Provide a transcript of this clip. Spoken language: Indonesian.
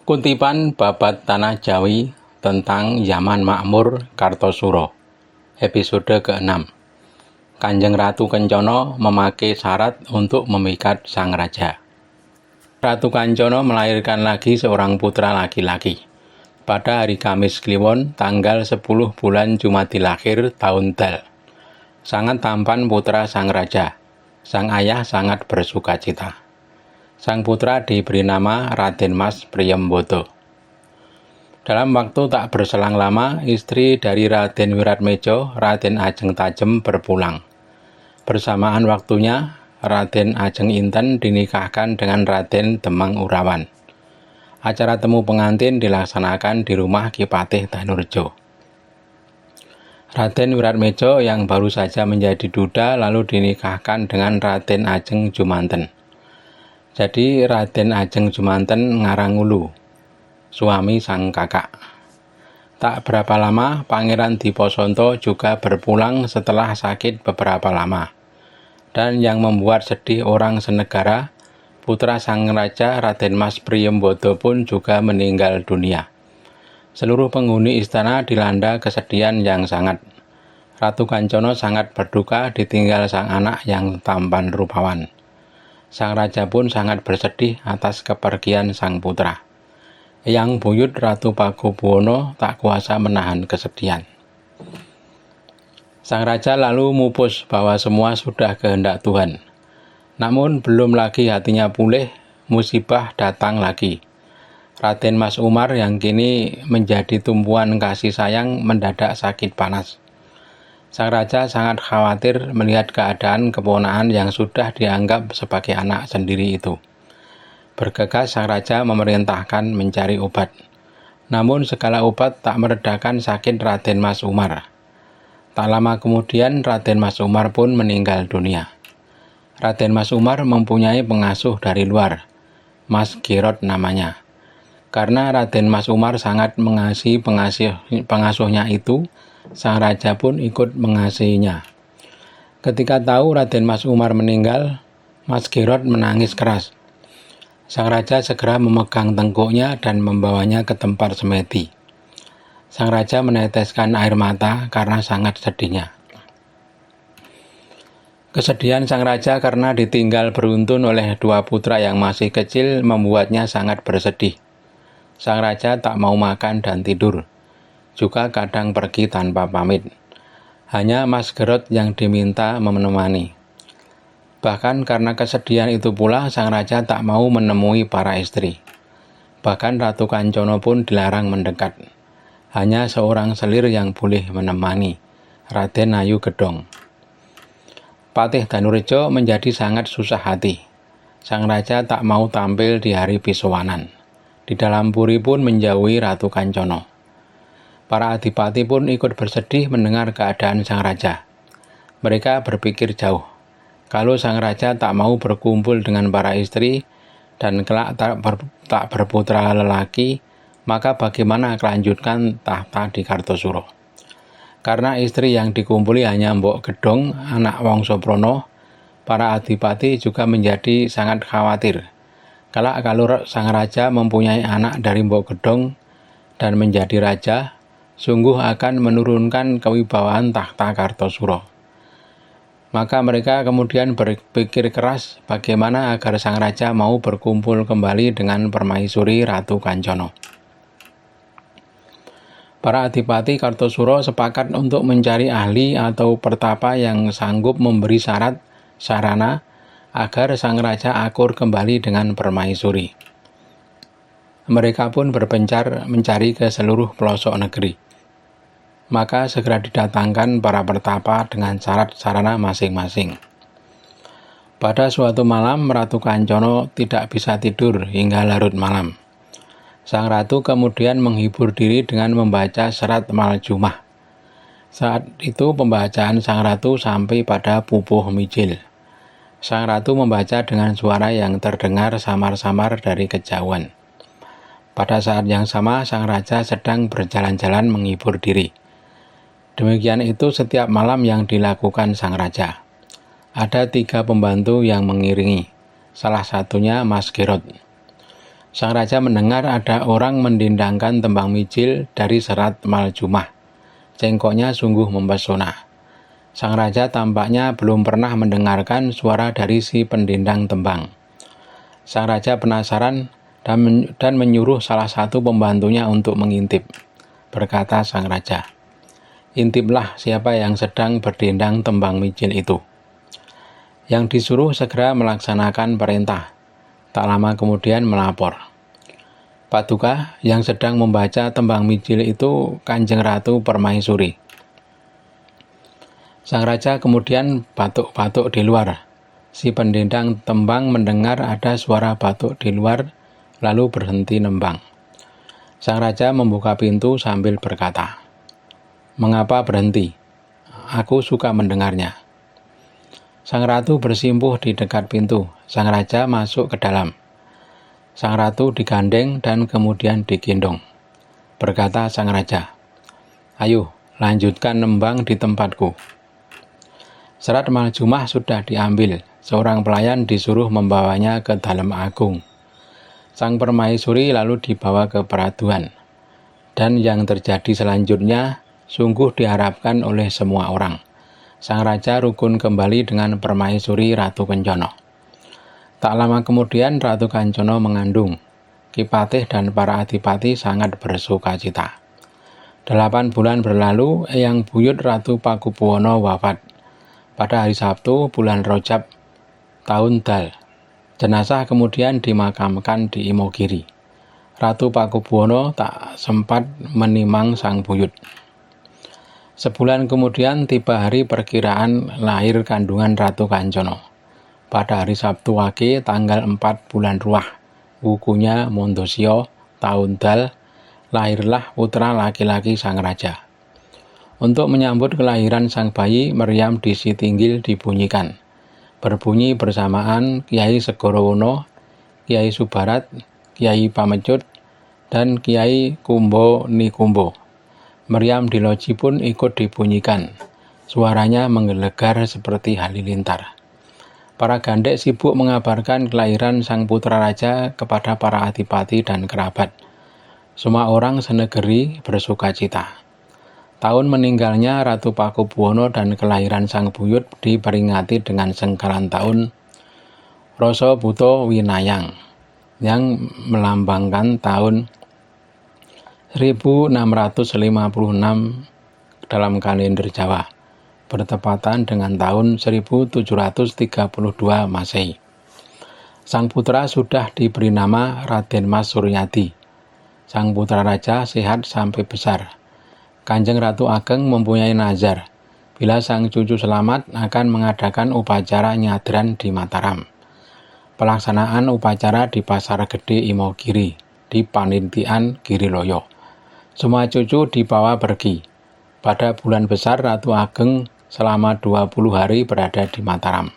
Kutipan Babat Tanah Jawi tentang Yaman Makmur Kartosuro, episode ke-6. Kanjeng Ratu Kencana memakai syarat untuk memikat sang raja. Ratu Kencana melahirkan lagi seorang putra laki-laki. Pada hari Kamis Kliwon, tanggal 10 bulan Jumadil Akhir tahun Tel. Sangat tampan putra sang raja. Sang ayah sangat bersukacita. Sang putra diberi nama Raden Mas Priyambada. Dalam waktu tak berselang lama, istri dari Raden Wiratmeja, Raden Ajeng Tajem berpulang. Bersamaan waktunya, Raden Ajeng Inten dinikahkan dengan Raden Demang Urawan. Acara temu pengantin dilaksanakan di rumah Ki Patih Danurejo. Raden Wiratmeja yang baru saja menjadi duda lalu dinikahkan dengan Raden Ajeng Jumanten. Jadi Raden Ajeng Jumanten Ngarangulu, suami sang kakak. Tak berapa lama, Pangeran Diposonto juga berpulang setelah sakit beberapa lama. Dan yang membuat sedih orang senegara, putra sang raja Raden Mas Priyambada pun juga meninggal dunia. Seluruh penghuni istana dilanda kesedihan yang sangat. Ratu Kencana sangat berduka ditinggal sang anak yang tampan rupawan. Sang raja pun sangat bersedih atas kepergian sang putra. Eyang buyut Ratu Pakubuwono tak kuasa menahan kesedihan. Sang raja lalu mupus bahwa semua sudah kehendak Tuhan. Namun belum lagi hatinya pulih, musibah datang lagi. Raden Mas Umar yang kini menjadi tumpuan kasih sayang mendadak sakit panas. Sang raja sangat khawatir melihat keadaan keponakan yang sudah dianggap sebagai anak sendiri itu. Bergegas sang raja memerintahkan mencari obat. Namun segala obat tak meredakan sakit Raden Mas Umar. Tak lama kemudian Raden Mas Umar pun meninggal dunia. Raden Mas Umar mempunyai pengasuh dari luar, Mas Girot namanya. Karena Raden Mas Umar sangat mengasihi pengasuhnya itu, sang raja pun ikut mengasihinya. Ketika tahu Raden Mas Umar meninggal, Mas Girot menangis keras. Sang raja segera memegang tengkuknya dan membawanya ke tempat semedi. Sang raja meneteskan air mata karena sangat sedihnya. Kesedihan sang raja karena ditinggal beruntun oleh dua putra yang masih kecil membuatnya sangat bersedih. Sang raja tak mau makan dan tidur. Juga kadang pergi tanpa pamit. Hanya Mas Girot yang diminta menemani. Bahkan karena kesedihan itu pula sang raja tak mau menemui para istri. Bahkan Ratu Kencana pun dilarang mendekat. Hanya seorang selir yang boleh menemani, Raden Ayu Gedong. Patih Danurejo menjadi sangat susah hati. Sang raja tak mau tampil di hari pisowanan. Di dalam puri pun menjauhi Ratu Kencana. Para adipati pun ikut bersedih mendengar keadaan sang raja. Mereka berpikir jauh. Kalau sang raja tak mau berkumpul dengan para istri dan kelak tak berputra lelaki, maka bagaimana kelanjutan tahta di Kartosuro? Karena istri yang dikumpuli hanya Mbok Gedong, anak Wangsaprana, para adipati juga menjadi sangat khawatir. Kelak kalau sang raja mempunyai anak dari Mbok Gedong dan menjadi raja, sungguh akan menurunkan kewibawaan tahta Kartosuro. Maka mereka kemudian berpikir keras bagaimana agar sang raja mau berkumpul kembali dengan permaisuri Ratu Kencana. Para adipati Kartosuro sepakat untuk mencari ahli atau pertapa yang sanggup memberi syarat sarana agar sang raja akur kembali dengan permaisuri. Mereka pun berpencar mencari ke seluruh pelosok negeri. Maka segera didatangkan para pertapa dengan syarat sarana masing-masing. Pada suatu malam, Ratu Kencana tidak bisa tidur hingga larut malam. Sang ratu kemudian menghibur diri dengan membaca serat Maljumah. Saat itu pembacaan sang ratu sampai pada pupuh mijil. Sang ratu membaca dengan suara yang terdengar samar-samar dari kejauhan. Pada saat yang sama, sang raja sedang berjalan-jalan menghibur diri. Demikian itu setiap malam yang dilakukan sang raja. Ada 3 pembantu yang mengiringi, salah satunya Mas Girot. Sang raja mendengar ada orang mendendangkan tembang mijil dari serat Maljumah. Cengkoknya sungguh mempesona. Sang raja tampaknya belum pernah mendengarkan suara dari si pendendang tembang. Sang raja penasaran dan menyuruh salah satu pembantunya untuk mengintip. Berkata sang raja, "Intiplah siapa yang sedang berdendang tembang mijil itu." Yang disuruh segera melaksanakan perintah. Tak lama kemudian melapor. "Paduka, yang sedang membaca tembang mijil itu Kanjeng Ratu Permaisuri." Sang raja kemudian batuk-batuk di luar. Si pendendang tembang mendengar ada suara batuk di luar, lalu berhenti nembang. Sang raja membuka pintu sambil berkata, "Mengapa berhenti? Aku suka mendengarnya." Sang ratu bersimpuh di dekat pintu. Sang raja masuk ke dalam. Sang ratu digandeng dan kemudian digendong. Berkata sang raja, "Ayo, lanjutkan nembang di tempatku." Serat Maljumah sudah diambil. Seorang pelayan disuruh membawanya ke dalam agung. Sang permaisuri lalu dibawa ke peraduan. Dan yang terjadi selanjutnya sungguh diharapkan oleh semua orang. Sang raja rukun kembali dengan permaisuri Ratu Kencana. Tak lama kemudian Ratu Kancana mengandung. Ki Patih dan para adipati sangat bersukacita. 8 bulan berlalu, Eyang Buyut Ratu Pakubuwana wafat. Pada hari Sabtu bulan Rajab tahun Dal. Jenazah kemudian dimakamkan di Imogiri. Ratu Pakubuwana tak sempat menimang sang buyut. Sebulan kemudian tiba hari perkiraan lahir kandungan Ratu Kancana. Pada hari Sabtu Wage tanggal 4 bulan Ruah, wukunya Mondosio, tahun Dal, lahirlah putra laki-laki sang raja. Untuk menyambut kelahiran sang bayi, meriam di Sitinggil dibunyikan. Berbunyi bersamaan Kiai Segorowono, Kiai Subarat, Kiai Pamecut, dan Kiai Kumbo Nikumbo. Meriam di loji pun ikut dibunyikan. Suaranya menggelegar seperti halilintar. Para gandek sibuk mengabarkan kelahiran sang putra raja kepada para adipati dan kerabat. Semua orang senegeri bersukacita. Tahun meninggalnya Ratu Pakubuwana dan kelahiran sang buyut diperingati dengan sengkalan tahun Rasa Buto Winayang yang melambangkan tahun 1656 dalam kalender Jawa, bertepatan dengan tahun 1732 Masehi. Sang putra sudah diberi nama Raden Mas Suryadi. Sang putra raja sehat sampai besar. Kanjeng Ratu Ageng mempunyai nazar, bila sang cucu selamat akan mengadakan upacara nyadran di Mataram. Pelaksanaan upacara di Pasar Gede Imogiri, di Panintian Giriloyo. Semua cucu dibawa pergi. Pada bulan besar Ratu Ageng selama 20 hari berada di Mataram.